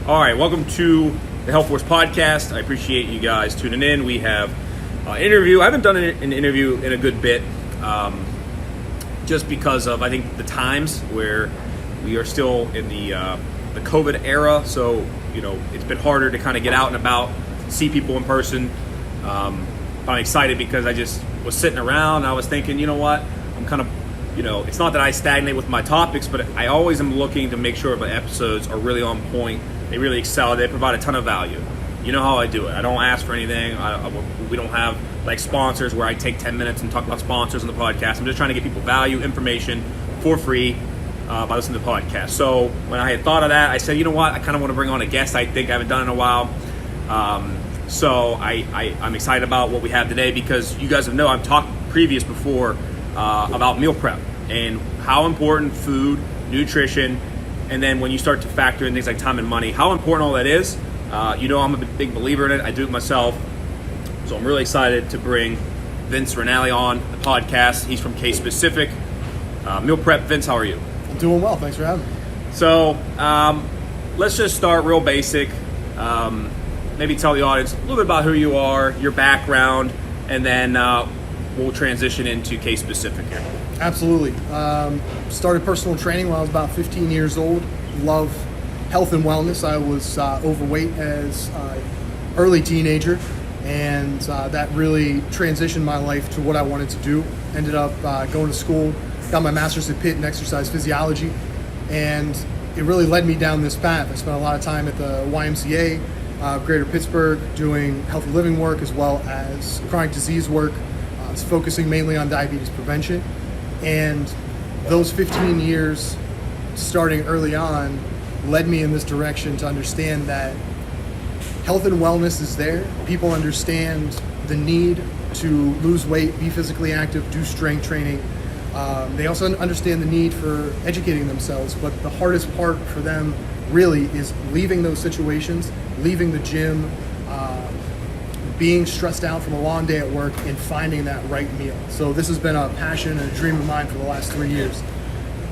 All right, welcome to the HealthForce podcast. I appreciate you guys tuning in. We have an interview. I haven't done an interview in a good bit, just because of, I think, the times where we are still in the COVID era. So, it's been harder to kind of get out and about, see people in person. I'm excited because I just was sitting around and I was thinking, you know what, I'm kind of, it's not that I stagnate with my topics, but I always am looking to make sure my episodes are really on point. They really excel. They provide a ton of value. You know how I do it. I don't ask for anything. We don't have like sponsors where I take 10 minutes and talk about sponsors on the podcast. I'm just trying to get people value, information for free by listening to the podcast. So when I had thought of that, I said, you know what, I kind of want to bring on a guest I think I haven't done in a while. So I'm excited about what we have today because you guys have known I've talked before about meal prep and how important food, nutrition, and then when you start to factor in things like time and money, how important all that is. I'm a big believer in it. I do it myself. So I'm really excited to bring Vince Ranalli on the podcast. He's from Case Specific Meal Prep. Vince, how are you? I'm doing well. Thanks for having me. So let's just start real basic. Maybe tell the audience a little bit about who you are, your background, and then we'll transition into Case Specific here. Absolutely. Started personal training when I was about 15 years old. Love health and wellness. I was overweight as an early teenager, and that really transitioned my life to what I wanted to do. Ended up going to school, got my master's at Pitt in exercise physiology, and it really led me down this path. I spent a lot of time at the YMCA, Greater Pittsburgh, doing healthy living work as well as chronic disease work, focusing mainly on diabetes prevention. And those 15 years, starting early on, led me in this direction to understand that health and wellness is there. People understand the need to lose weight, be physically active, do strength training. They also understand the need for educating themselves, but the hardest part for them really is leaving those situations, leaving the gym, being stressed out from a long day at work, and finding that right meal. So this has been a passion and a dream of mine for the last 3 years.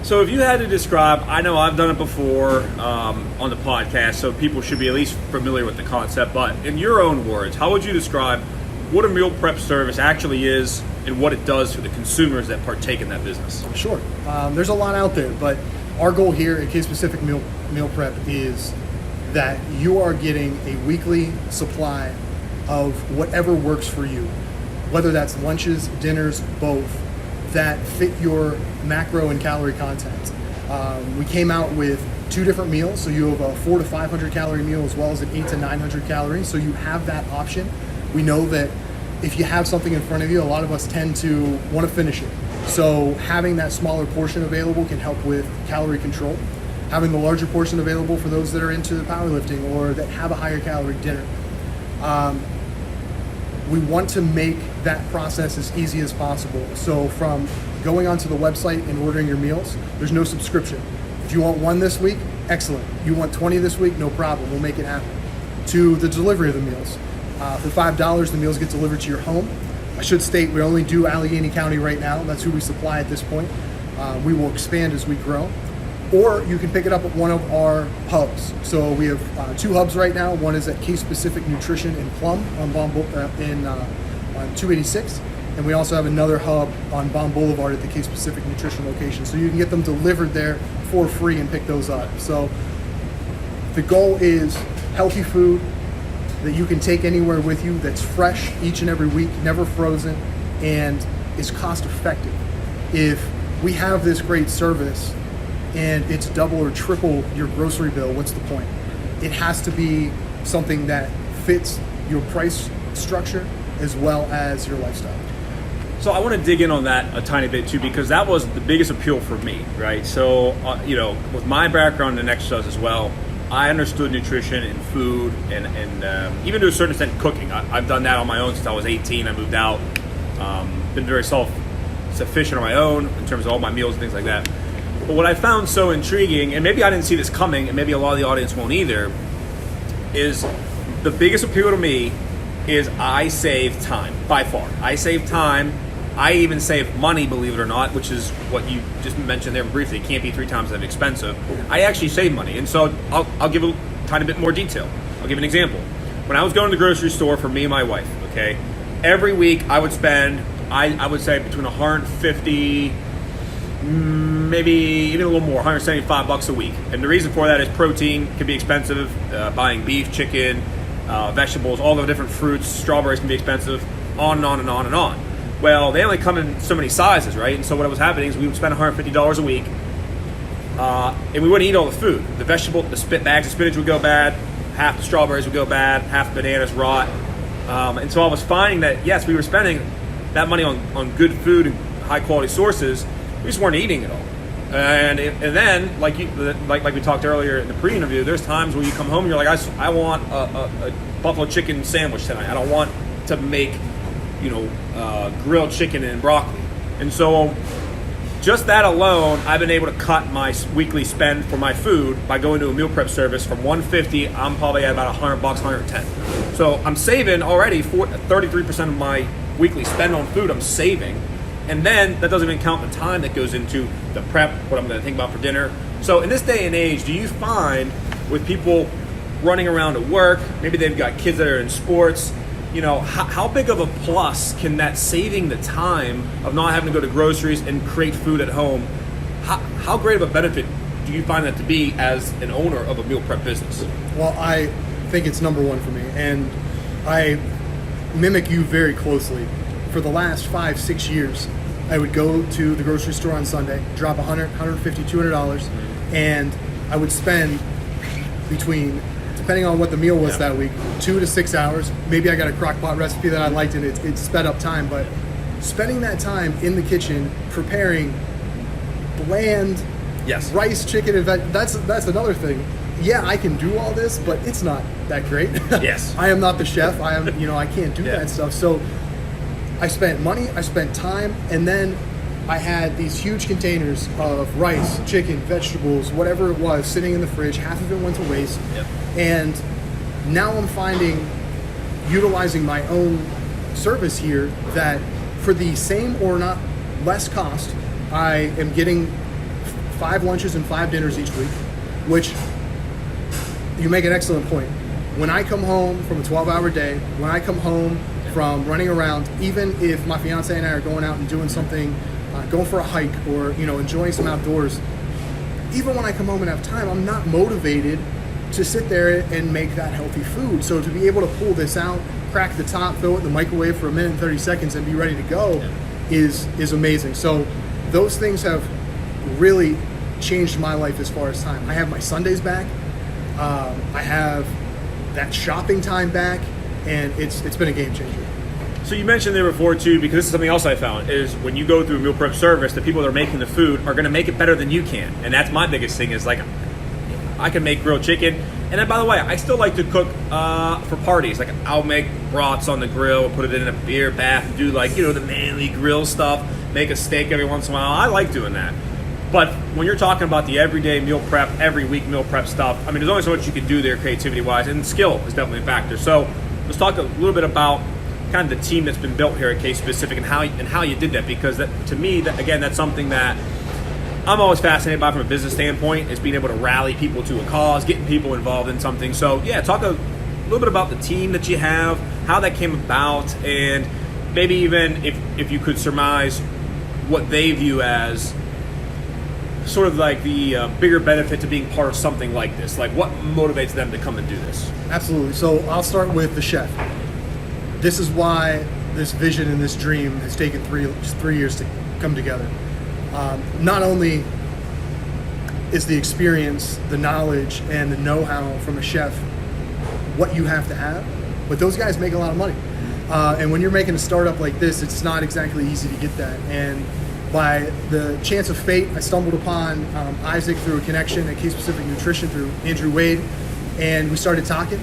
So if you had to describe, I know I've done it before on the podcast, so people should be at least familiar with the concept, but in your own words, how would you describe what a meal prep service actually is and what it does for the consumers that partake in that business? Sure. There's a lot out there, but our goal here at Case Specific Meal Prep is that you are getting a weekly supply of whatever works for you, whether that's lunches, dinners, both, that fit your macro and calorie content. We came out with 2 different meals, so you have a 400 to 500 calorie meal as well as an 800 to 900 calories, so you have that option. We know that if you have something in front of you, a lot of us tend to want to finish it. So having that smaller portion available can help with calorie control. Having the larger portion available for those that are into the powerlifting or that have a higher calorie dinner. We want to make that process as easy as possible. So from going onto the website and ordering your meals, there's no subscription. If you want 1 this week, excellent. You want 20 this week, no problem, we'll make it happen. To the delivery of the meals. For $5, the meals get delivered to your home. I should state we only do Allegheny County right now. That's who we supply at this point. We will expand as we grow. Or you can pick it up at one of our hubs. So we have 2 hubs right now. One is at Case Specific Nutrition in Plum on 286. And we also have another hub on Baum Boulevard at the Case Specific Nutrition location. So you can get them delivered there for free and pick those up. So the goal is healthy food that you can take anywhere with you, that's fresh each and every week, never frozen, and is cost effective. If we have this great service and it's double or triple your grocery bill, what's the point? It has to be something that fits your price structure as well as your lifestyle. So I want to dig in on that a tiny bit too, because that was the biggest appeal for me, right? So, with my background in exercise as well, I understood nutrition and food and even to a certain extent cooking. I've done that on my own since I was 18. I moved out, been very self-sufficient on my own in terms of all my meals and things like that. But what I found so intriguing, and maybe I didn't see this coming, and maybe a lot of the audience won't either, is the biggest appeal to me is I save time, by far. I save time. I even save money, believe it or not, which is what you just mentioned there briefly. It can't be 3 times as expensive. I actually save money. And so I'll give tiny bit more detail. I'll give you an example. When I was going to the grocery store for me and my wife, okay, every week I would spend, I would say between 150, maybe even a little more, $175 a week. And the reason for that is protein can be expensive. Buying beef, chicken, vegetables, all the different fruits, strawberries can be expensive, on and on and on and on. Well, they only come in so many sizes, right? And so what was happening is we would spend $150 a week, and we wouldn't eat all the food. The bags of spinach would go bad, half the strawberries would go bad, half the bananas rot. And so I was finding that, yes, we were spending that money on good food and high quality sources, we just weren't eating it all. And then, like we talked earlier in the pre-interview, there's times where you come home and you're like, I want a buffalo chicken sandwich tonight. I don't want to make, grilled chicken and broccoli. And so just that alone, I've been able to cut my weekly spend for my food by going to a meal prep service from $150. I'm probably at about $100, $110. So I'm saving already 33% of my weekly spend on food. I'm saving. And then that doesn't even count the time that goes into the prep, what I'm going to think about for dinner. So in this day and age, do you find with people running around at work, maybe they've got kids that are in sports, how big of a plus can that saving the time of not having to go to groceries and create food at home, how great of a benefit do you find that to be as an owner of a meal prep business? Well, I think it's number one for me, and I mimic you very closely. For the last 5-6 years, I would go to the grocery store on Sunday, drop $100, $150, $200, and I would spend between, depending on what the meal was that week, 2 to 6 hours. Maybe I got a crock pot recipe that I liked and it sped up time, but spending that time in the kitchen preparing bland rice, chicken, and that's another thing. Yeah, I can do all this, but it's not that great. Yes. I am not the chef. I can't do that stuff. So I spent money, I spent time, and then I had these huge containers of rice, chicken, vegetables, whatever it was, sitting in the fridge. Half of it went to waste. Yep. And now I'm finding, utilizing my own service here, that for the same or not less cost, I am getting 5 lunches and 5 dinners each week, which you make an excellent point. When I come home from a 12-hour day, when I come home from running around, even if my fiance and I are going out and doing something, going for a hike or enjoying some outdoors, even when I come home and have time, I'm not motivated to sit there and make that healthy food. So to be able to pull this out, crack the top, throw it in the microwave for 1 minute and 30 seconds and be ready to go is amazing. So those things have really changed my life as far as time. I have my Sundays back. I have that shopping time back, and it's been a game changer. So you mentioned there before too, because this is something else I found, is when you go through a meal prep service, the people that are making the food are going to make it better than you can. And that's my biggest thing, is like, I can make grilled chicken. And then, by the way, I still like to cook for parties. Like, I'll make brats on the grill, put it in a beer bath, and do the manly grill stuff, make a steak every once in a while. I like doing that. But when you're talking about the everyday meal prep, every week meal prep stuff, I mean, there's only so much you can do there creativity-wise, and skill is definitely a factor. So let's talk a little bit about kind of the team that's been built here at Case Specific and how you did that, because to me, that's something that I'm always fascinated by from a business standpoint, is being able to rally people to a cause, getting people involved in something. So yeah, talk a little bit about the team that you have, how that came about, and maybe even if you could surmise what they view as sort of like the bigger benefit to being part of something like this. Like, what motivates them to come and do this? Absolutely. So I'll start with the chef. This is why this vision and this dream has taken three years to come together. Not only is the experience, the knowledge, and the know-how from a chef what you have to have, but those guys make a lot of money. And when you're making a startup like this, it's not exactly easy to get that. And by the chance of fate, I stumbled upon Isaac through a connection at Case Specific Nutrition through Andrew Wade, and we started talking.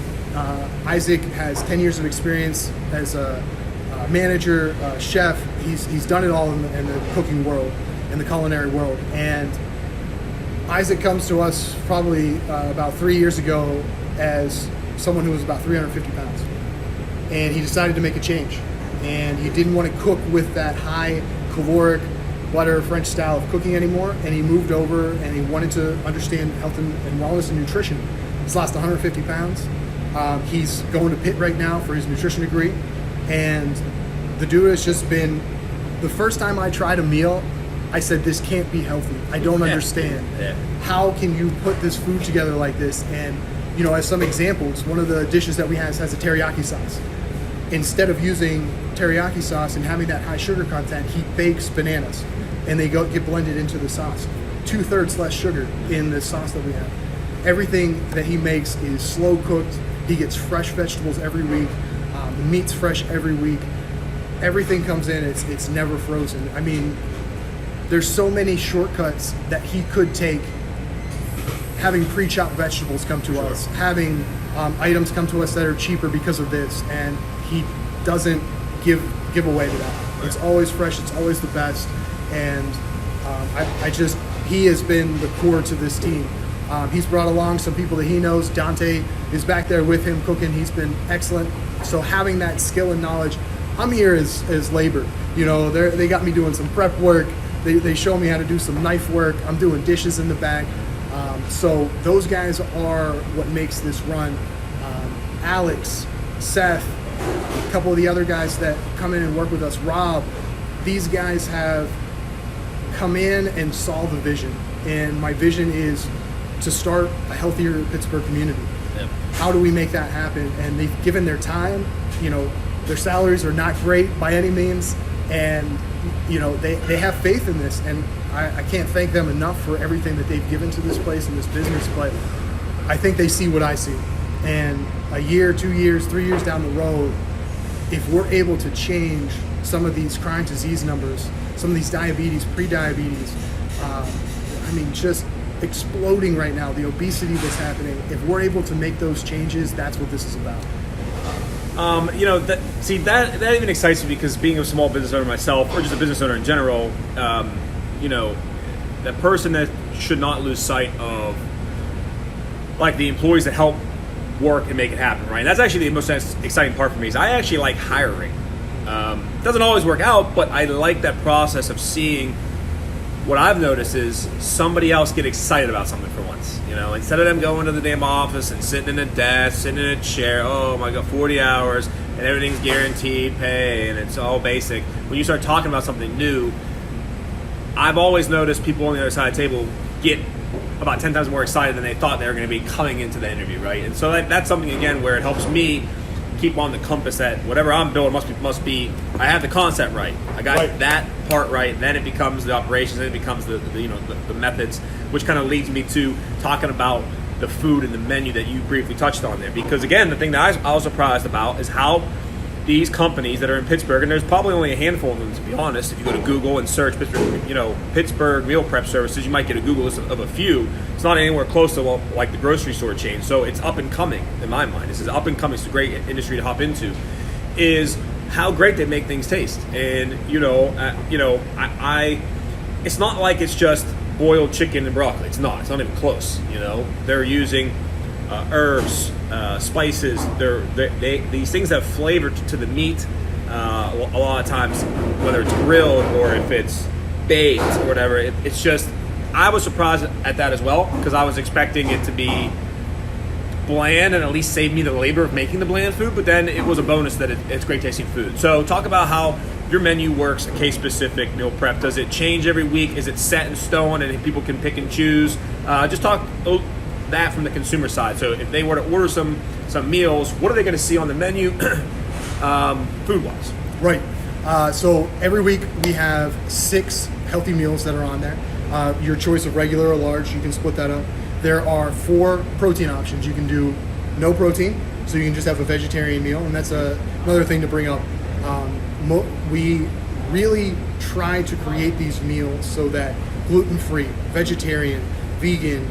Isaac has 10 years of experience as a manager, chef. He's done it all in the cooking world, in the culinary world. And Isaac comes to us probably about 3 years ago as someone who was about 350 pounds. And he decided to make a change. And he didn't want to cook with that high caloric butter French style of cooking anymore. And he moved over and he wanted to understand health and wellness and nutrition. He's lost 150 pounds. He's going to Pitt right now for his nutrition degree. And the dude has just been, the first time I tried a meal, I said, this can't be healthy. I don't understand. Yeah. How can you put this food together like this? And, you know, as some examples, one of the dishes that we have has a teriyaki sauce. Instead of using teriyaki sauce and having that high sugar content, he bakes bananas and they get blended into the sauce. 2/3 less sugar in the sauce that we have. Everything that he makes is slow cooked. He gets fresh vegetables every week. The meat's fresh every week. Everything comes in, it's never frozen. I mean, there's so many shortcuts that he could take, having pre-chopped vegetables come to us, having items come to us that are cheaper because of this, and he doesn't give away to that. It's always fresh, it's always the best, and he has been the core to this team. He's brought along some people that he knows. Dante is back there with him cooking. He's been excellent. So having that skill and knowledge, I'm here as labor. You know, they got me doing some prep work. They show me how to do some knife work. I'm doing dishes in the back. So those guys are what makes this run. Alex, Seth, a couple of the other guys that come in and work with us, Rob, these guys have come in and saw the vision. And my vision is to start a healthier Pittsburgh community. Yep. How do we make that happen? And they've given their time. You know, their salaries are not great by any means, and you know they have faith in this, and I can't thank them enough for everything that they've given to this place and this business. But I think they see what I see, and a year, 2 years, 3 years down the road, if we're able to change some of these chronic disease numbers, some of these diabetes, pre-diabetes, I mean, just exploding right now, the obesity that's happening, if we're able to make those changes, that's what this is about. You know, that even excites me, because being a small business owner myself, or just a business owner in general, you know, that person that should not lose sight of, like, the employees that help work and make it happen, right? And that's actually the most exciting part for me, is I actually like hiring. Doesn't always work out, but I like that process of seeing. What I've noticed is somebody else get excited about something for once. You know, instead of them going to the damn office and sitting in a desk, sitting in a chair, oh my God, 40 hours, and everything's guaranteed pay, and it's all basic. When you start talking about something new, I've always noticed people on the other side of the table get about 10 times more excited than they thought they were going to be coming into the interview, right? And so that's something, again, where it helps me keep on the compass that whatever I'm building must be. I have the concept right. I got that part right. Then it becomes the operations. Then it becomes the methods, which kind of leads me to talking about the food and the menu that you briefly touched on there. Because again, the thing that I was surprised about is how these companies that are in Pittsburgh, and there's probably only a handful of them, to be honest. If you go to Google and search Pittsburgh meal prep services, you might get a Google list of a few. It's not anywhere close to like the grocery store chain. So it's up and coming in my mind. This is up and coming. It's a great industry to hop into. Is how great they make things taste. And it's not like it's just boiled chicken and broccoli. It's not. It's not even close. You know, they're using herbs, spices. These things have flavor to the meat. A lot of times, whether it's grilled or if it's baked or whatever, it's just. I was surprised at that as well, because I was expecting it to be bland and at least save me the labor of making the bland food. But then it was a bonus that it's great tasting food. So talk about how your menu works, a case-specific meal prep. Does it change every week? Is it set in stone and people can pick and choose? Just talk that from the consumer side. So if they were to order some meals, what are they going to see on the menu food-wise? Right. So every week we have 6 healthy meals that are on there. Your choice of regular or large, you can split that up. There are 4 protein options. You can do no protein, so you can just have a vegetarian meal, and that's another thing to bring up. We really try to create these meals so that gluten-free, vegetarian, vegan,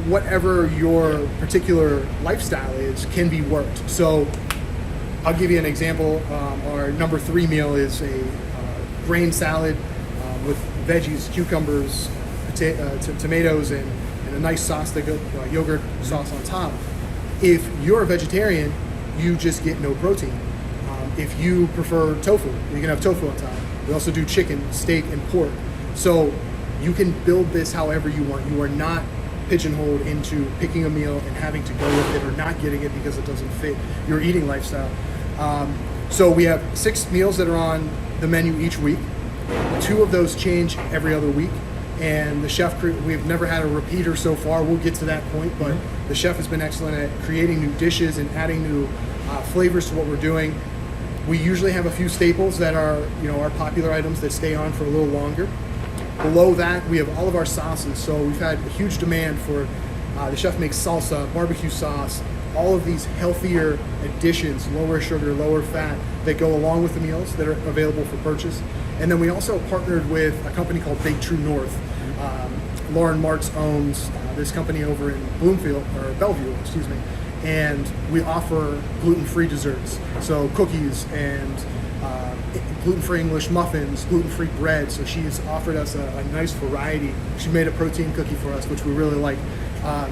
whatever your particular lifestyle is, can be worked. So I'll give you an example. Our number 3 meal is a grain salad with veggies, cucumbers, tomatoes, and a nice sauce, that yogurt sauce on top. If you're a vegetarian, you just get no protein. If you prefer tofu, you can have tofu on top. We also do chicken, steak, and pork. So you can build this however you want. You are not pigeonholed into picking a meal and having to go with it or not getting it because it doesn't fit your eating lifestyle. So we have 6 meals that are on the menu each week. 2 of those change every other week. And the chef, we've never had a repeater so far. We'll get to that point, but the chef has been excellent at creating new dishes and adding new flavors to what we're doing. We usually have a few staples that are, our popular items that stay on for a little longer. Below that, we have all of our sauces. So we've had a huge demand for, the chef makes salsa, barbecue sauce, all of these healthier additions, lower sugar, lower fat, that go along with the meals that are available for purchase. And then we also partnered with a company called Bake True North. Lauren Martz owns this company over in Bellevue, excuse me. And we offer gluten-free desserts. So cookies and gluten-free English muffins, gluten-free bread. So she's offered us a nice variety. She made a protein cookie for us, which we really like.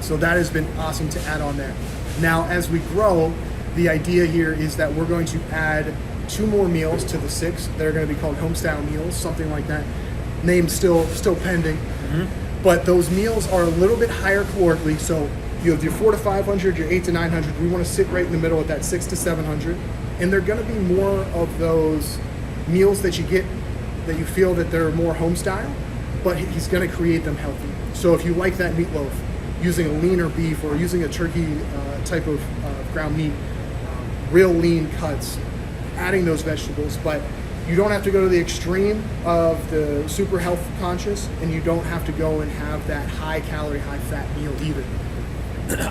So that has been awesome to add on there. Now, as we grow, the idea here is that we're going to add 2 more meals to the 6 that are going to be called homestyle meals, something like that. Name still pending. But those meals are a little bit higher calorically. So you have your 400 to 500, your 800 to 900. We want to sit right in the middle at that 600 to 700. And they're going to be more of those meals that you get that you feel that they're more home style, but he's going to create them healthy. So if you like that meatloaf, using a leaner beef or using a turkey type of ground meat, real lean cuts, adding those vegetables, but you don't have to go to the extreme of the super health conscious, and you don't have to go and have that high calorie, high fat meal either.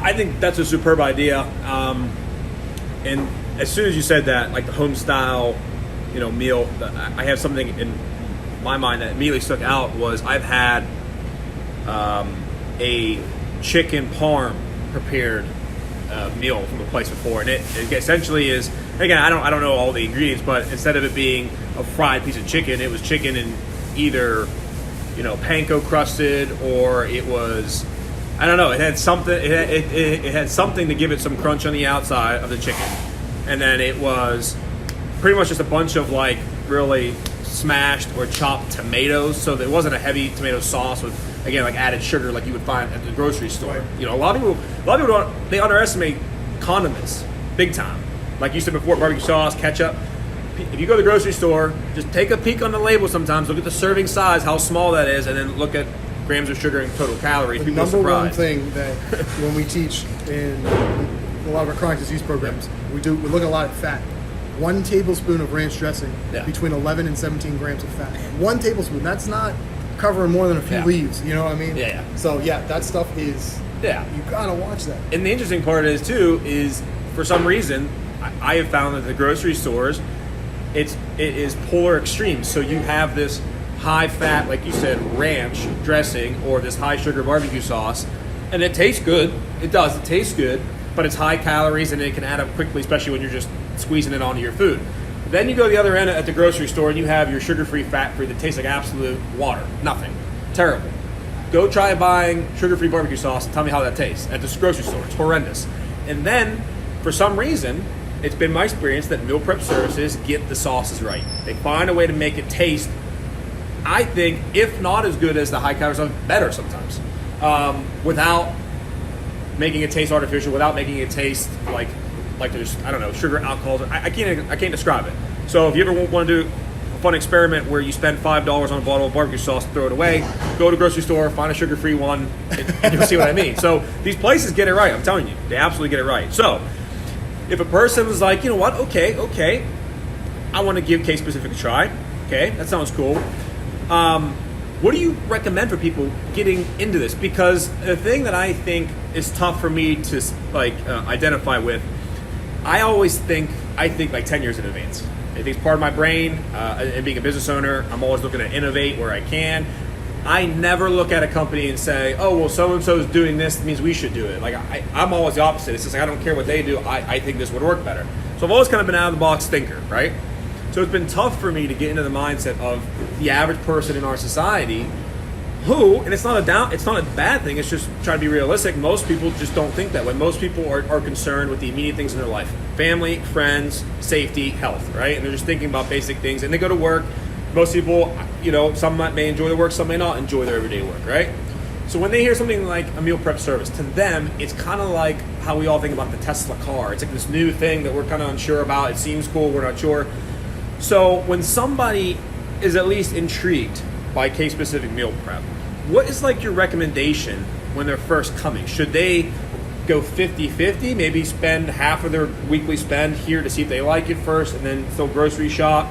I think that's a superb idea. And as soon as you said that, like the home style, meal, I have something in my mind that immediately stuck out was I've had a chicken parm prepared meal from a place before, and it essentially is, again, I don't know all the ingredients, but instead of it being a fried piece of chicken, it was chicken in either panko crusted, or it was, I don't know, it had something, it had something to give it some crunch on the outside of the chicken, and then it was pretty much just a bunch of like really smashed or chopped tomatoes, so there wasn't a heavy tomato sauce with, again, like added sugar like you would find at the grocery store. Right. A lot of people they underestimate condiments big time. Like you said before, barbecue sauce, ketchup. If you go to the grocery store, just take a peek on the label sometimes, look at the serving size, how small that is, and then look at grams of sugar and total calories. The number one thing that when we teach in a lot of our chronic disease programs, we look a lot at fat. 1 tablespoon of ranch dressing, between 11 and 17 grams of fat. 1 tablespoon, that's not covering more than a few leaves, you know what I mean? Yeah. So that stuff is, you gotta watch that. And the interesting part is for some reason, I have found that the grocery stores, it is polar extremes. So you have this high fat, like you said, ranch dressing, or this high sugar barbecue sauce, and it tastes good. It does, it tastes good, but it's high calories and it can add up quickly, especially when you're just squeezing it onto your food. Then you go to the other end at the grocery store and you have your sugar-free, fat-free that tastes like absolute water. Nothing. Terrible. Go try buying sugar-free barbecue sauce and tell me how that tastes at this grocery store. It's horrendous. And then, for some reason, it's been my experience that meal prep services get the sauces right. They find a way to make it taste, I think, if not as good as the high-calorie stuff, better sometimes. Without making it taste artificial, without making it taste like there's, I don't know, sugar, alcohol. I can't describe it. So if you ever want to do a fun experiment where you spend $5 on a bottle of barbecue sauce and throw it away, go to the grocery store, find a sugar-free one, and you'll see what I mean. So these places get it right. I'm telling you, they absolutely get it right. So if a person was like, you know what, okay, I want to give case-specific a try. Okay, that sounds cool. What do you recommend for people getting into this? Because the thing that I think is tough for me to identify with, I think like 10 years in advance. I think it's part of my brain, and being a business owner, I'm always looking to innovate where I can. I never look at a company and say, oh, well, so-and-so is doing this, it means we should do it. Like, I'm always the opposite. It's just like, I don't care what they do, I think this would work better. So I've always kind of been out-of-the-box thinker, right? So it's been tough for me to get into the mindset of the average person in our society who, and it's not a bad thing, it's just trying to be realistic, most people just don't think that way. Most people are concerned with the immediate things in their life. Family, friends, safety, health, right? And they're just thinking about basic things, and they go to work. Most people, some may enjoy their work, some may not enjoy their everyday work, right? So when they hear something like a meal prep service, to them, it's kind of like how we all think about the Tesla car. It's like this new thing that we're kind of unsure about. It seems cool, we're not sure. So when somebody is at least intrigued by case-specific meal prep, what is like your recommendation when they're first coming? Should they go 50-50, maybe spend half of their weekly spend here to see if they like it first and then still grocery shop?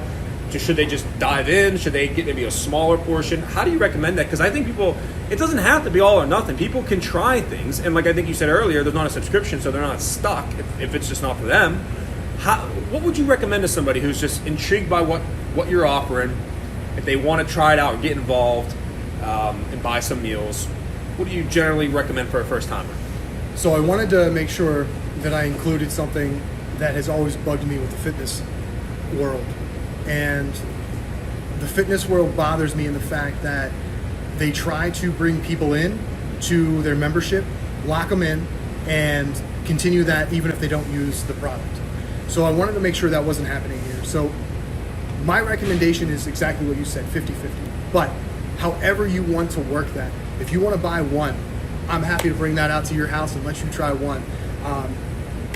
Should they just dive in? Should they get maybe a smaller portion? How do you recommend that? Because I think people, it doesn't have to be all or nothing. People can try things. And like I think you said earlier, there's not a subscription, so they're not stuck if it's just not for them. What would you recommend to somebody who's just intrigued by what you're offering, if they want to try it out or get involved and buy some meals? What do you generally recommend for a first timer? So I wanted to make sure that I included something that has always bugged me with the fitness world. And the fitness world bothers me in the fact that they try to bring people in to their membership, lock them in, and continue that even if they don't use the product. So I wanted to make sure that wasn't happening here. So my recommendation is exactly what you said, 50-50. But however you want to work that, if you want to buy one, I'm happy to bring that out to your house and let you try one.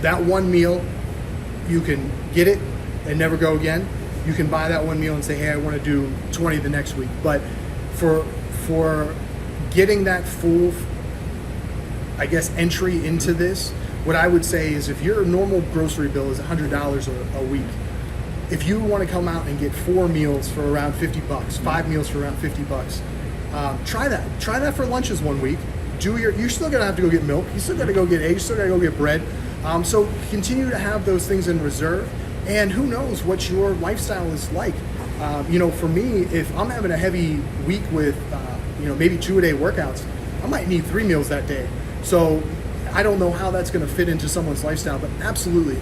That one meal, you can get it and never go again. You can buy that one meal and say, hey, I want to do 20 the next week. But for getting that full, I guess, entry into this, what I would say is if your normal grocery bill is $100 a week, if you want to come out and get 4 meals for around $50, 5 meals for around $50, try that. Try that for lunches one week. You're still gonna have to go get milk. You still gotta go get eggs. You still gotta go get bread. So continue to have those things in reserve. And who knows what your lifestyle is like. For me, if I'm having a heavy week with, maybe 2-a-day workouts, I might need 3 meals that day. So I don't know how that's going to fit into someone's lifestyle, but absolutely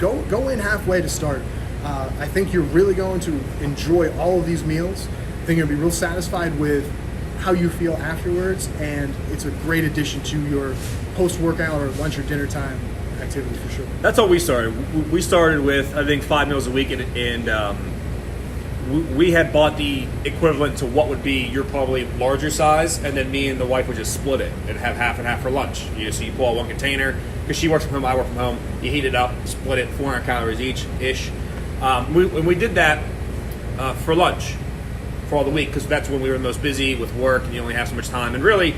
go in halfway to start. I think you're really going to enjoy all of these meals. I think you're going to be real satisfied with how you feel afterwards, and it's a great addition to your post-workout or lunch or dinner time activity for sure. That's how we started. We started with, I think, 5 meals a week, and we had bought the equivalent to what would be your probably larger size, and then me and the wife would just split it and have half and half for lunch. So you pull out one container, because she works from home, I work from home, you heat it up, split it, 400 calories each-ish. We did that for lunch for all the week, because that's when we were most busy with work and you only have so much time. And really,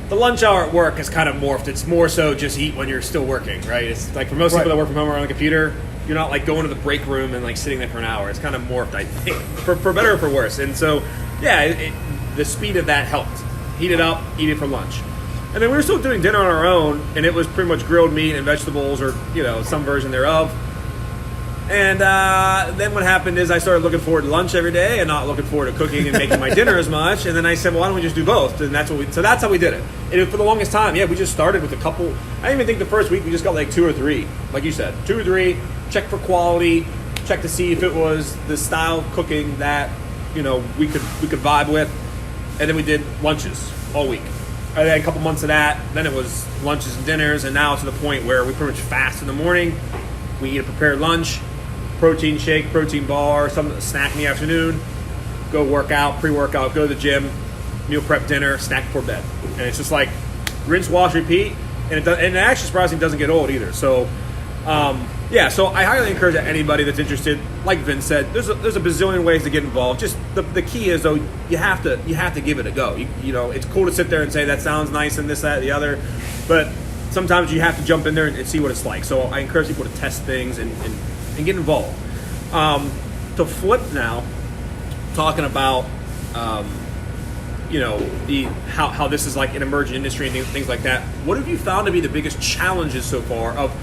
the lunch hour at work has kind of morphed. It's more so just eat when you're still working, right? It's like for most people that work from home or on a computer, you're not like going to the break room and like sitting there for an hour. It's kind of morphed, I think, for better or for worse. And so, yeah, the speed of that helped. Heat it up, eat it for lunch. And then we were still doing dinner on our own, and it was pretty much grilled meat and vegetables or, some version thereof. And then what happened is I started looking forward to lunch every day and not looking forward to cooking and making my dinner as much. And then I said, well, why don't we just do both? And so that's how we did it. And for the longest time, we just started with a couple. I didn't even think the first week we just got like 2 or 3, like you said, 2 or 3. Check for quality, check to see if it was the style of cooking that we could vibe with. And then we did lunches all week. And then a couple months of that, then it was lunches and dinners, and now it's to the point where we pretty much fast in the morning. We eat a prepared lunch, protein shake, protein bar, some snack in the afternoon, go work out, pre-workout, go to the gym, meal prep dinner, snack before bed. And it's just like rinse, wash, repeat, and it actually surprisingly doesn't get old either. So so I highly encourage anybody that's interested. Like Vince said, there's a bazillion ways to get involved. Just the key is, though, you have to give it a go. It's cool to sit there and say that sounds nice and this, that, the other, but sometimes you have to jump in there and see what it's like. So I encourage people to test things and get involved. To flip now, talking about how this is like an emerging industry and things like that. What have you found to be the biggest challenges so far of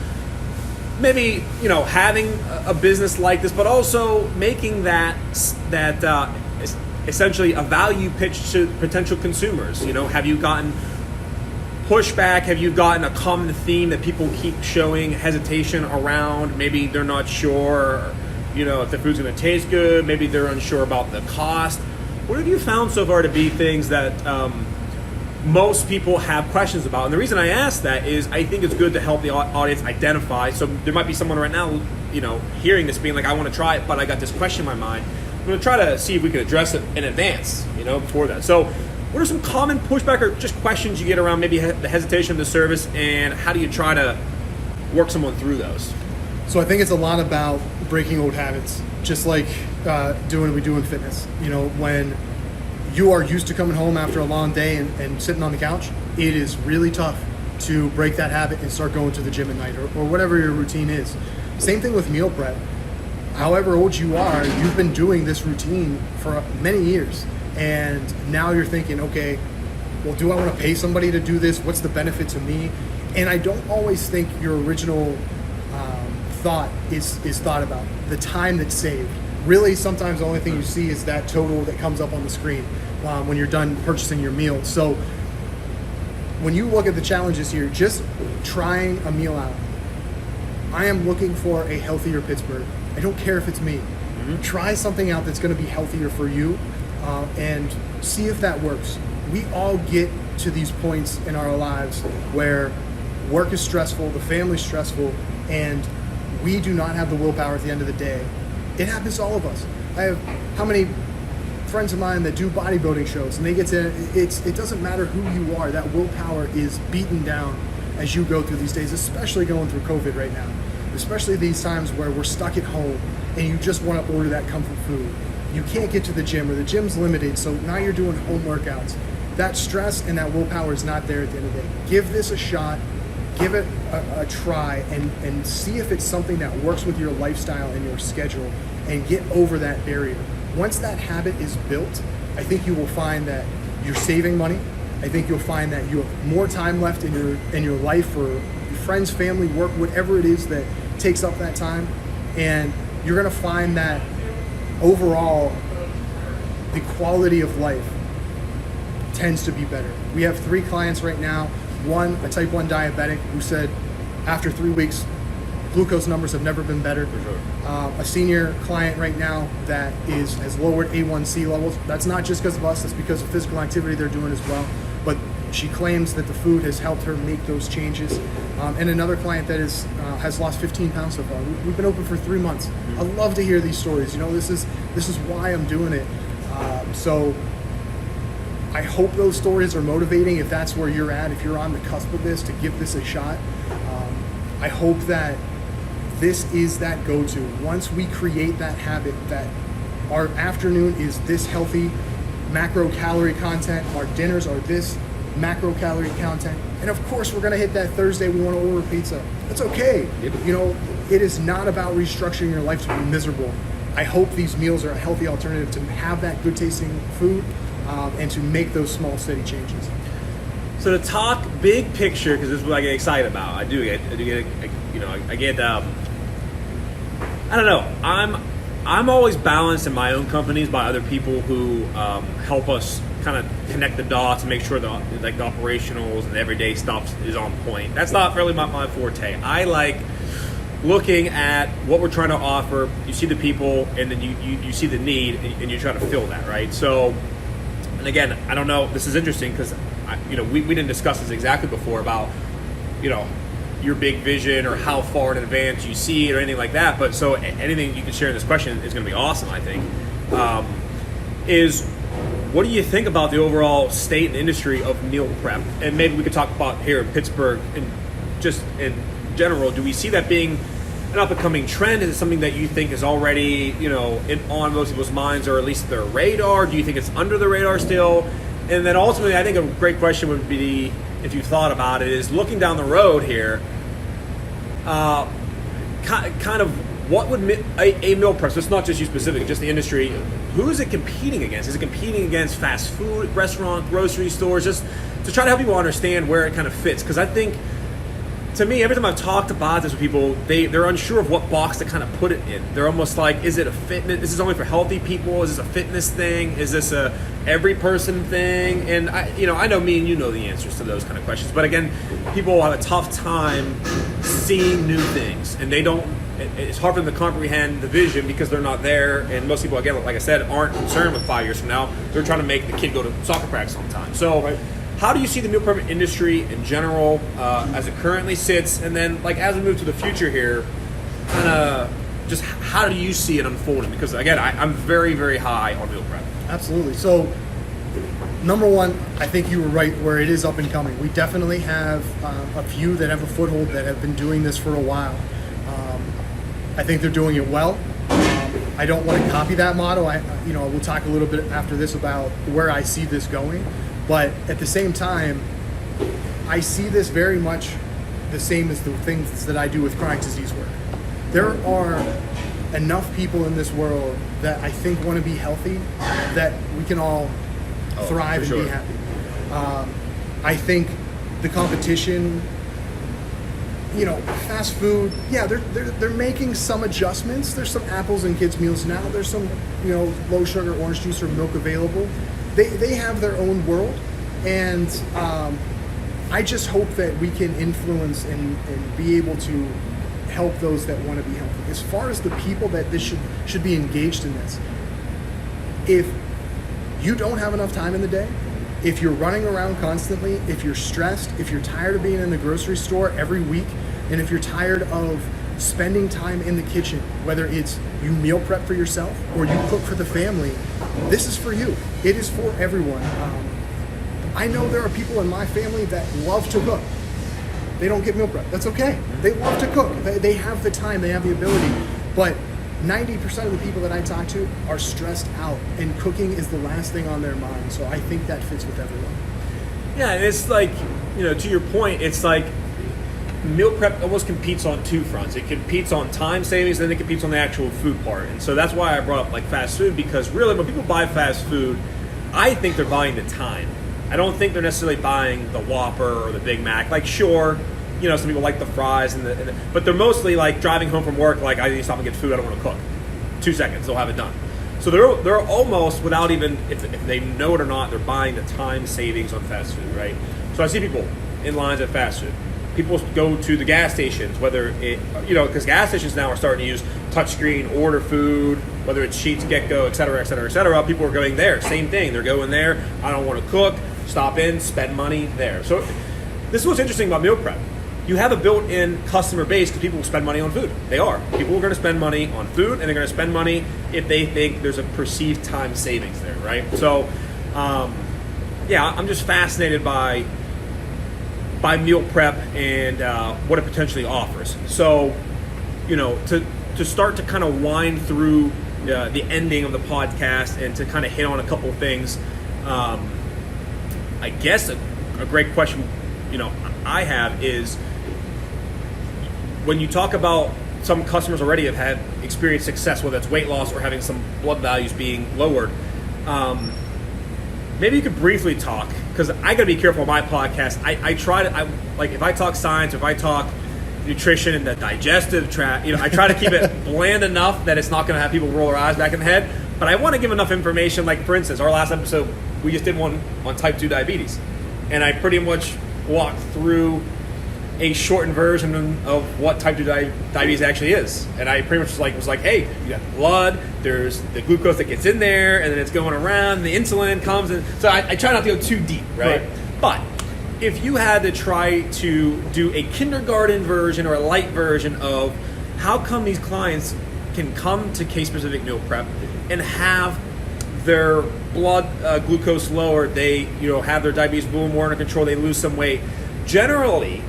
maybe having a business like this, but also making that essentially a value pitch to potential consumers? Have you gotten pushback? Have you gotten a common theme that people keep showing hesitation around? Maybe they're not sure, if the food's going to taste good. Maybe they're unsure about the cost. What have you found so far to be things that most people have questions about? And the reason I ask that is I think it's good to help the audience identify. So there might be someone right now, hearing this being like, I want to try it, but I got this question in my mind. I'm going to try to see if we can address it in advance, before that. So what are some common pushback or just questions you get around maybe the hesitation of the service, and how do you try to work someone through those? So I think it's a lot about breaking old habits, just like doing what we do in fitness. You know, when you are used to coming home after a long day and sitting on the couch, it is really tough to break that habit and start going to the gym at night or whatever your routine is. Same thing with meal prep. However old you are, you've been doing this routine for many years. And now you're thinking, okay, well, do I want to pay somebody to do this? What's the benefit to me? And I don't always think your original thought is thought about. The time that's saved. Really, sometimes the only thing you see is that total that comes up on the screen when you're done purchasing your meal. So when you look at the challenges here, just trying a meal out. I am looking for a healthier Pittsburgh. I don't care if it's me. Try something out that's going to be healthier for you and see if that works. We all get to these points in our lives where work is stressful, the family's stressful, and we do not have the willpower at the end of the day. It happens to all of us. I have how many friends of mine that do bodybuilding shows, and they get to, it doesn't matter who you are, that willpower is beaten down as you go through these days, especially going through COVID right now, especially these times where we're stuck at home and you just want to order that comfort food. You can't get to the gym or the gym's limited, so now you're doing home workouts. That stress and that willpower is not there at the end of the day. Give this a shot, give it a try, and see if it's something that works with your lifestyle and your schedule, and get over that barrier. Once that habit is built, I think you will find that you're saving money. I think you'll find that you have more time left in your life for your friends, family, work, whatever it is that takes up that time. And you're gonna find that overall, the quality of life tends to be better. We have 3 clients right now. One, a type 1 diabetic who said after 3 weeks, glucose numbers have never been better. For sure. A senior client right now that has lowered A1C levels. That's not just because of us, that's because of physical activity they're doing as well. But she claims that the food has helped her make those changes. And another client that has lost 15 pounds so far. We've been open for 3 months. I love to hear these stories. You know, this is why I'm doing it. So I hope those stories are motivating if that's where you're at, if you're on the cusp of this, to give this a shot. I hope that this is that go-to. Once we create that habit that our afternoon is this healthy macro-calorie content, our dinners are this macro-calorie content, and of course we're gonna hit that Thursday, we wanna order pizza. That's okay. You know, it is not about restructuring your life to be miserable. I hope these meals are a healthy alternative to have that good tasting food and to make those small, steady changes. So to talk big picture, because this is what I get excited about. I get, I don't know. I'm always balanced in my own companies by other people who help us kind of connect the dots and make sure the operationals and everyday stuff is on point. That's not really my forte. I like looking at what we're trying to offer. You see the people, and then you see the need, and you try to fill that, right? So, and again, I don't know. This is interesting because we didn't discuss this exactly before about your big vision or how far in advance you see it or anything like that. But so anything you can share in this question is going to be awesome, I think. Is what do you think about the overall state and industry of meal prep? And maybe we could talk about here in Pittsburgh and just in general. Do we see that being an up-and-coming trend? Is it something that you think is already on most people's minds, or at least their radar? Do you think it's under the radar still? And then ultimately, I think a great question would be, if you thought about it, is looking down the road here, kind of what would a meal prep, so it's not just you specifically, just the industry, who is it competing against? Is it competing against fast food, restaurant, grocery stores, just to try to help people understand where it kind of fits? Because I think, to me, every time I've talked about this with people, they're unsure of what box to kind of put it in. They're almost like, is it a fitness? Is this only for healthy people? Is this a fitness thing? Is this a every person thing? And I know me and you know the answers to those kind of questions. But again, people have a tough time seeing new things, and it's hard for them to comprehend the vision because they're not there. And most people, again, like I said, aren't concerned with 5 years from now. They're trying to make the kid go to soccer practice on time. So. Right. How do you see the meal prep industry in general as it currently sits? And then, as we move to the future here, kind of just how do you see it unfolding? Because, again, I'm very, very high on meal prep. Absolutely. So number one, I think you were right where it is up and coming. We definitely have a few that have a foothold that have been doing this for a while. I think they're doing it well. I don't want to copy that model. We'll talk a little bit after this about where I see this going. But at the same time, I see this very much the same as the things that I do with chronic disease work. There are enough people in this world that I think want to be healthy, that we can all thrive and be happy. I think the competition, fast food, yeah, they're making some adjustments. There's some apples in kids' meals now. There's some, low sugar orange juice or milk available. They have their own world, and I just hope that we can influence and be able to help those that want to be healthy. As far as the people that this should be engaged in this, if you don't have enough time in the day, if you're running around constantly, if you're stressed, if you're tired of being in the grocery store every week, and if you're tired of spending time in the kitchen, whether it's you meal prep for yourself or you cook for the family, this is for you. It is for everyone. I know there are people in my family that love to cook. They don't get meal prep. That's okay. They love to cook. They have the time, they have the ability. But 90% of the people that I talk to are stressed out, and cooking is the last thing on their mind. So I think that fits with everyone. Yeah, and it's like, to your point, it's like meal prep almost competes on two fronts. It competes on time savings, and then it competes on the actual food part. And so that's why I brought up like fast food, because really when people buy fast food, I think they're buying the time. I don't think they're necessarily buying the Whopper or the Big Mac. Like, sure, some people like the fries, but they're mostly like driving home from work, like, I need to stop and get food, I don't want to cook. 2 seconds, they'll have it done. So they're almost, without even, if they know it or not, they're buying the time savings on fast food, right? So I see people in lines at fast food. People go to the gas stations, whether it, because gas stations now are starting to use touchscreen, order food, whether it's Sheets, GetGo, et cetera, et cetera, et cetera. People are going there. Same thing. They're going there. I don't want to cook. Stop in, spend money there. So this is what's interesting about meal prep. You have a built-in customer base because people will spend money on food. They are. People are going to spend money on food, and they're going to spend money if they think there's a perceived time savings there, right? So, I'm just fascinated by meal prep and what it potentially offers. So, to start to kind of wind through the ending of the podcast and to kind of hit on a couple of things, I guess a great question, I have is, when you talk about some customers already have had experienced success, whether it's weight loss or having some blood values being lowered, maybe you could briefly talk, because I got to be careful on my podcast. I try to, if I talk science, if I talk nutrition and the digestive tract, I try to keep it bland enough that it's not going to have people roll their eyes back in the head. But I want to give enough information, like, for instance, our last episode, we just did one on type 2 diabetes. And I pretty much walked through a shortened version of what type 2 diabetes actually is. And I pretty much was like, hey, you got blood, there's the glucose that gets in there, and then it's going around, and the insulin comes in. So I try not to go too deep, right? But if you had to try to do a kindergarten version or a light version of how come these clients can come to case-specific meal prep and have their blood glucose lowered, they have their diabetes a little more under control, they lose some weight. Generally,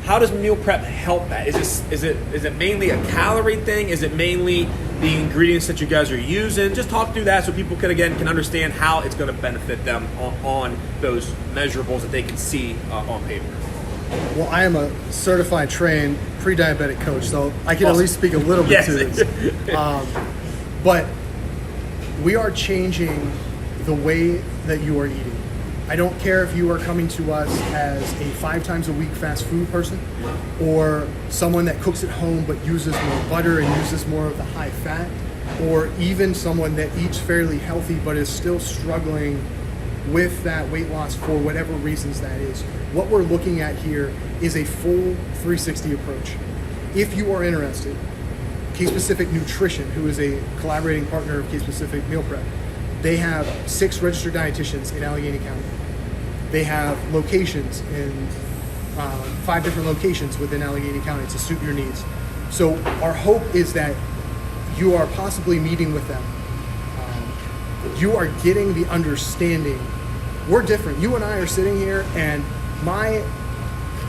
how does meal prep help that? Is it mainly a calorie thing? Is it mainly the ingredients that you guys are using? Just talk through that so people can understand how it's going to benefit them on those measurables that they can see on paper. Well, I am a certified trained pre-diabetic coach, so I can at least speak a little bit to this. But we are changing the way that you are eating. I don't care if you are coming to us as a 5 times a week fast food person, or someone that cooks at home but uses more butter and uses more of the high fat, or even someone that eats fairly healthy but is still struggling with that weight loss for whatever reasons that is. What we're looking at here is a full 360 approach. If you are interested, Case Specific Nutrition, who is a collaborating partner of Case Specific Meal Prep, they have 6 registered dietitians in Allegheny County. They have locations in 5 different locations within Allegheny County to suit your needs. So our hope is that you are possibly meeting with them. You are getting the understanding we're different. You and I are sitting here, and my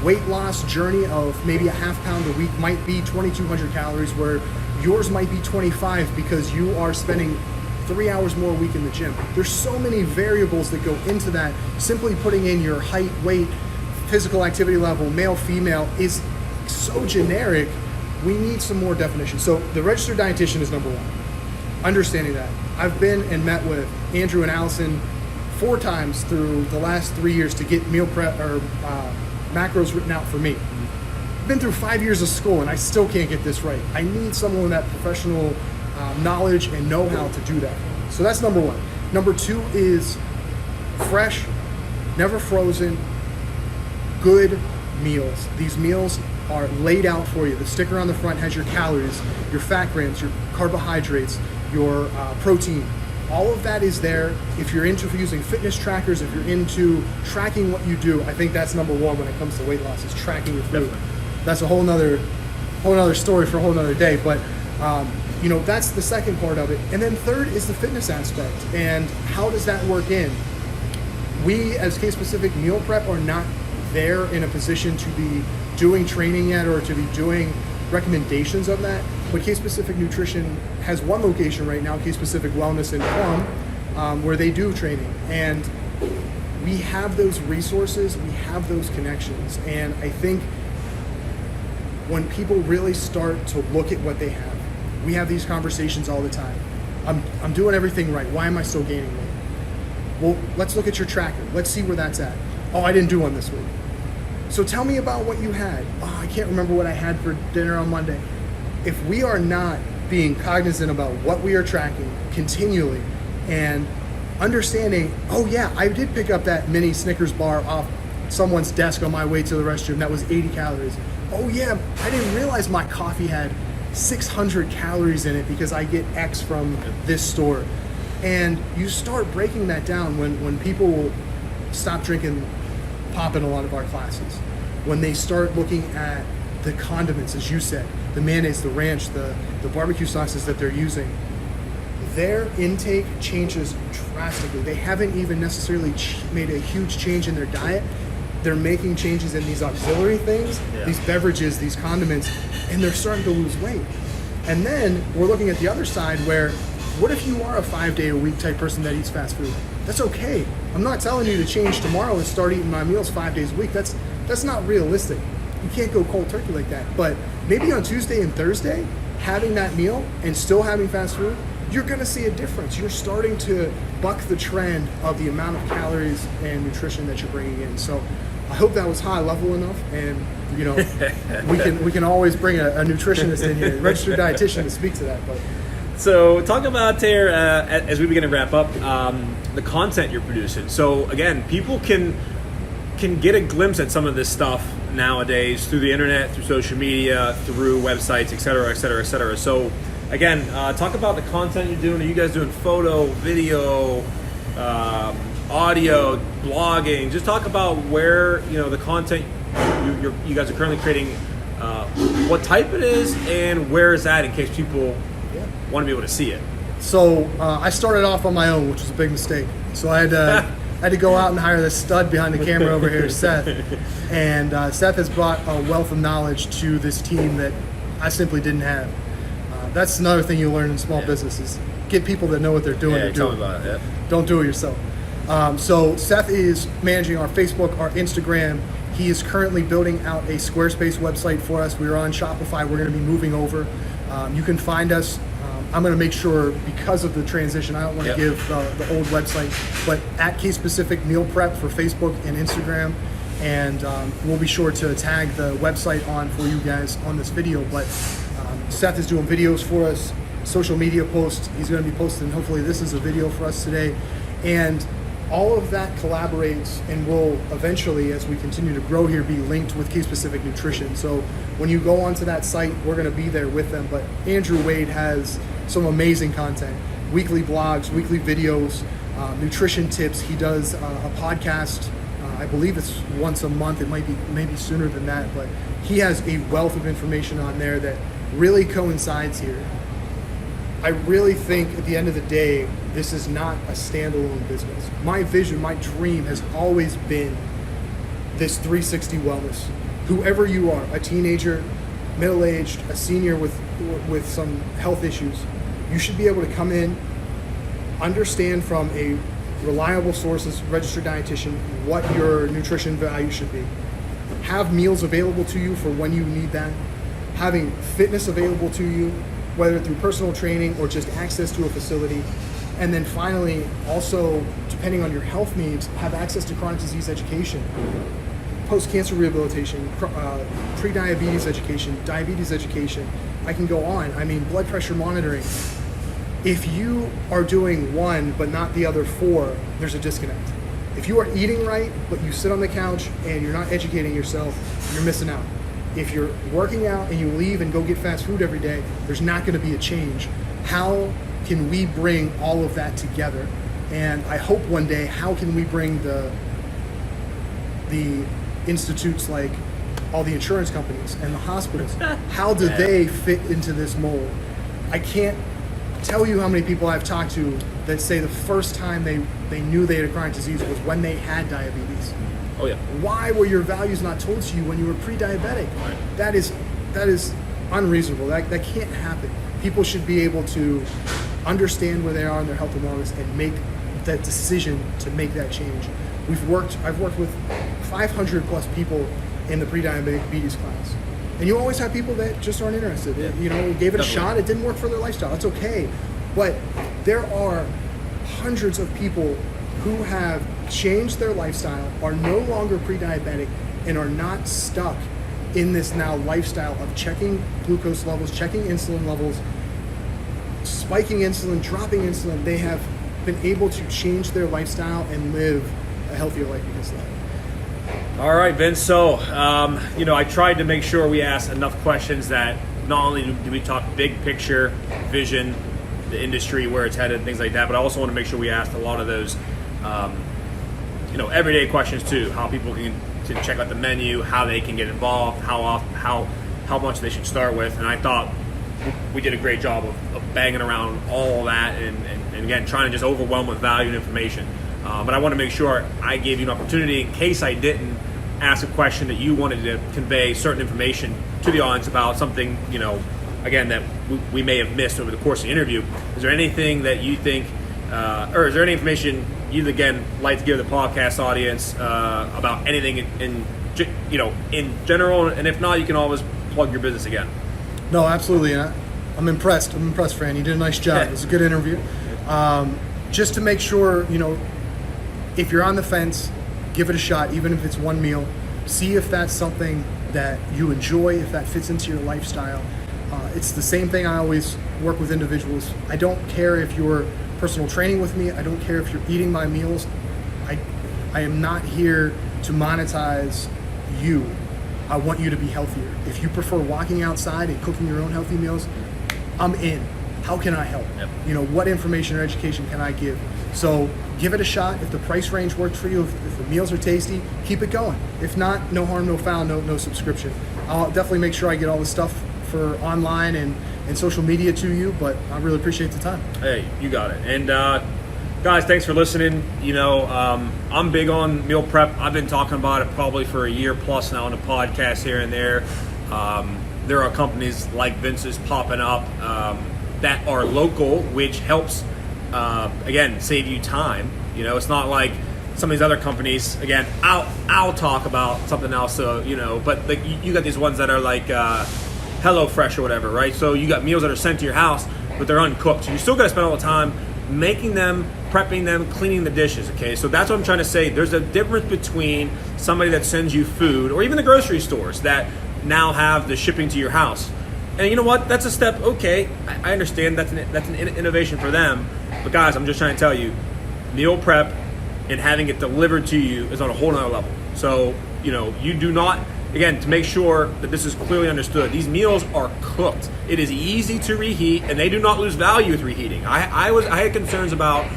weight loss journey of maybe a half pound a week might be 2,200 calories, where yours might be 25 because you are spending 3 hours more a week in the gym. There's so many variables that go into that. Simply putting in your height, weight, physical activity level, male, female is so generic. We need some more definition. So the registered dietitian is number one. Understanding that. I've been and met with Andrew and Allison 4 times through the last 3 years to get meal prep or macros written out for me. I've been through 5 years of school and I still can't get this right. I need someone with that professional knowledge and know-how to do that. So that's number one. Number two is fresh, never frozen, good meals. These meals are laid out for you. The sticker on the front has your calories, your fat grams, your carbohydrates, your protein. All of that is there. If you're into using fitness trackers, if you're into tracking what you do, I think that's number one when it comes to weight loss, is tracking your food. That's a whole nother story for a whole nother day. But that's the second part of it. And then third is the fitness aspect. And how does that work in? We, as case-specific meal prep, are not there in a position to be doing training yet or to be doing recommendations of that. But case-specific nutrition has one location right now, case-specific wellness in Plum, where they do training. And we have those resources, we have those connections. And I think when people really start to look at what they have, we have these conversations all the time. I'm doing everything right. Why am I still gaining weight? Well, let's look at your tracker. Let's see where that's at. Oh, I didn't do one this week. So tell me about what you had. Oh, I can't remember what I had for dinner on Monday. If we are not being cognizant about what we are tracking continually and understanding, oh yeah, I did pick up that mini Snickers bar off someone's desk on my way to the restroom. That was 80 calories. Oh yeah, I didn't realize my coffee had 600 calories in it because I get X from this store. And you start breaking that down when people stop drinking pop in a lot of our classes. When they start looking at the condiments, as you said, the mayonnaise, the ranch, the barbecue sauces that they're using, their intake changes drastically. They haven't even necessarily made a huge change in their diet. They're making changes in these auxiliary things, these beverages, these condiments, and they're starting to lose weight. And then we're looking at the other side where, what if you are a 5-day-a-week type person that eats fast food? That's okay. I'm not telling you to change tomorrow and start eating my meals 5 days a week. That's not realistic. You can't go cold turkey like that. But maybe on Tuesday and Thursday, having that meal and still having fast food, you're gonna see a difference. You're starting to buck the trend of the amount of calories and nutrition that you're bringing in. So I hope that was high level enough, and we can always bring a nutritionist in here, a registered dietitian to speak to that. But so talk about, Taylor, as we begin to wrap up, the content you're producing. So again, people can get a glimpse at some of this stuff nowadays through the internet, through social media, through websites, et cetera, et cetera, et cetera. So again, talk about the content you're doing. Are you guys doing photo, video, audio, blogging? Just talk about where the content you guys are currently creating, what type it is, and where it's at in case people want to be able to see it. So I started off on my own, which was a big mistake. So I had to go out and hire this stud behind the camera over here, Seth. And Seth has brought a wealth of knowledge to this team that I simply didn't have. That's another thing you learn in small businesses. Get people that know what they're doing to do tell it. me about it. Don't do it yourself. So Seth is managing our Facebook, our Instagram. He is currently building out a Squarespace website for us. We're on Shopify. We're going to be moving over. You can find us. I'm going to make sure, because of the transition, I don't want to give the old website, but at Case Specific Meal Prep for Facebook and Instagram. And we'll be sure to tag the website on for you guys on this video. But Seth is doing videos for us, social media posts. He's going to be posting, hopefully this is a video for us today. And all of that collaborates and will eventually, as we continue to grow here, be linked with case-specific nutrition. So when you go onto that site, we're going to be there with them. But Andrew Wade has some amazing content, weekly blogs, weekly videos, nutrition tips. He does a podcast. I believe it's once a month. It might be maybe sooner than that, but he has a wealth of information on there that really coincides here. I really think at the end of the day, this is not a standalone business. My vision, my dream has always been this 360 wellness. Whoever you are, a teenager, middle-aged, a senior with some health issues, you should be able to come in, understand from a reliable sources, registered dietitian, what your nutrition value should be. Have meals available to you for when you need that. Having fitness available to you, whether through personal training or just access to a facility. And then finally, also, depending on your health needs, have access to chronic disease education, post-cancer rehabilitation, pre-diabetes education, diabetes education. I can go on. I mean, blood pressure monitoring. If you are doing one but not the other four, there's a disconnect. If you are eating right, but you sit on the couch and you're not educating yourself, you're missing out. If you're working out and you leave and go get fast food every day, there's not going to be a change. How can we bring all of that together? And I hope one day, how can we bring the institutes like all the insurance companies and the hospitals, how do they fit into this mold? I can't tell you how many people I've talked to that say the first time they knew they had a chronic disease was when they had diabetes. Oh yeah. Why were your values not told to you when you were pre-diabetic? Right. That is unreasonable. That can't happen. People should be able to understand where they are in their health and wellness and make that decision to make that change. I've worked with 500 plus people in the pre-diabetes class. And you always have people that just aren't interested. Yeah. You know, gave it Definitely. a shot, it didn't work for their lifestyle. It's okay. But there are hundreds of people who have changed their lifestyle, are no longer pre-diabetic, and are not stuck in this now lifestyle of checking glucose levels, checking insulin levels, spiking insulin, dropping insulin. They have been able to change their lifestyle and live a healthier life because of that. All right, Vince. So, I tried to make sure we asked enough questions that not only do we talk big picture, vision, the industry, where it's headed, things like that, but I also want to make sure we asked a lot of those, everyday questions too. How people can check out the menu, how they can get involved, how much they should start with. And I thought we did a great job of banging around all that and again, trying to just overwhelm with value and information. But I want to make sure I gave you an opportunity in case I didn't ask a question that you wanted to convey certain information to the audience about something, again, that we may have missed over the course of the interview. Is there anything that you think, or is there any information you'd, again, like to give the podcast audience about anything in general? And if not, you can always plug your business again. No, absolutely. And I'm impressed, Fran. You did a nice job. Yeah. It was a good interview. Just to make sure, if you're on the fence, give it a shot, even if it's one meal. See if that's something that you enjoy, if that fits into your lifestyle. It's the same thing I always work with individuals. I don't care if you're personal training with me. I don't care if you're eating my meals. I am not here to monetize you. I want you to be healthier. If you prefer walking outside and cooking your own healthy meals, I'm in. How can I help? Yep. What information or education can I give? So give it a shot. If the price range works for you, if the meals are tasty, keep it going. If not, no harm, no foul, no subscription. I'll definitely make sure I get all the stuff for online and social media to you, but I really appreciate the time. Hey, you got it. And guys, thanks for listening. I'm big on meal prep. I've been talking about it probably for a year plus now on the podcast here and there. There are companies like Vince's popping up that are local, which helps, again, save you time. It's not like some of these other companies. Again, I'll talk about something else. But like you got these ones that are like HelloFresh or whatever, right? So you got meals that are sent to your house, but they're uncooked. So you still got to spend all the time making them, prepping them, cleaning the dishes. Okay, so that's what I'm trying to say. There's a difference between somebody that sends you food, or even the grocery stores that now have the shipping to your house. And you know what? That's a step. Okay, I understand that's an innovation for them. But guys, I'm just trying to tell you, meal prep and having it delivered to you is on a whole nother level. So you do not. Again, to make sure that this is clearly understood, these meals are cooked. It is easy to reheat, and they do not lose value with reheating. I had concerns about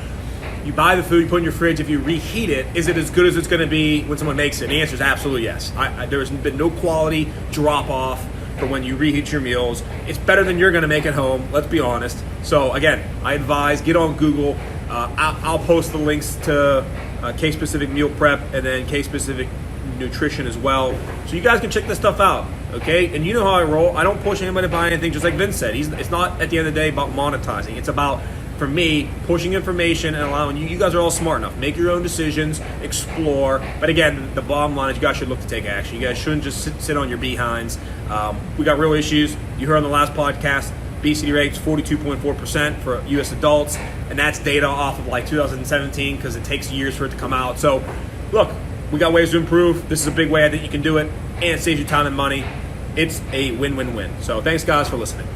you buy the food, you put it in your fridge. If you reheat it, is it as good as it's going to be when someone makes it? And the answer is absolutely yes. There's been no quality drop off. for when you reheat your meals. It's better than you're going to make at home, let's be honest. So again, I advise get on Google. I'll post the links to case-specific meal prep and then case-specific nutrition as well, so you guys can check this stuff out. Okay, and you know how I roll. I don't push anybody to buy anything. Just like Vince said, it's not at the end of the day about monetizing. It's about, for me, pushing information and allowing you guys are all smart enough, make your own decisions, explore. But again, the bottom line is you guys should look to take action. You guys shouldn't just sit on your behinds. We got real issues. You heard on the last podcast, obesity rates 42.4% for US adults, and that's data off of like 2017 because it takes years for it to come out. So look, we got ways to improve. This is a big way that you can do it, and it saves you time and money. It's a win-win-win. So thanks guys for listening.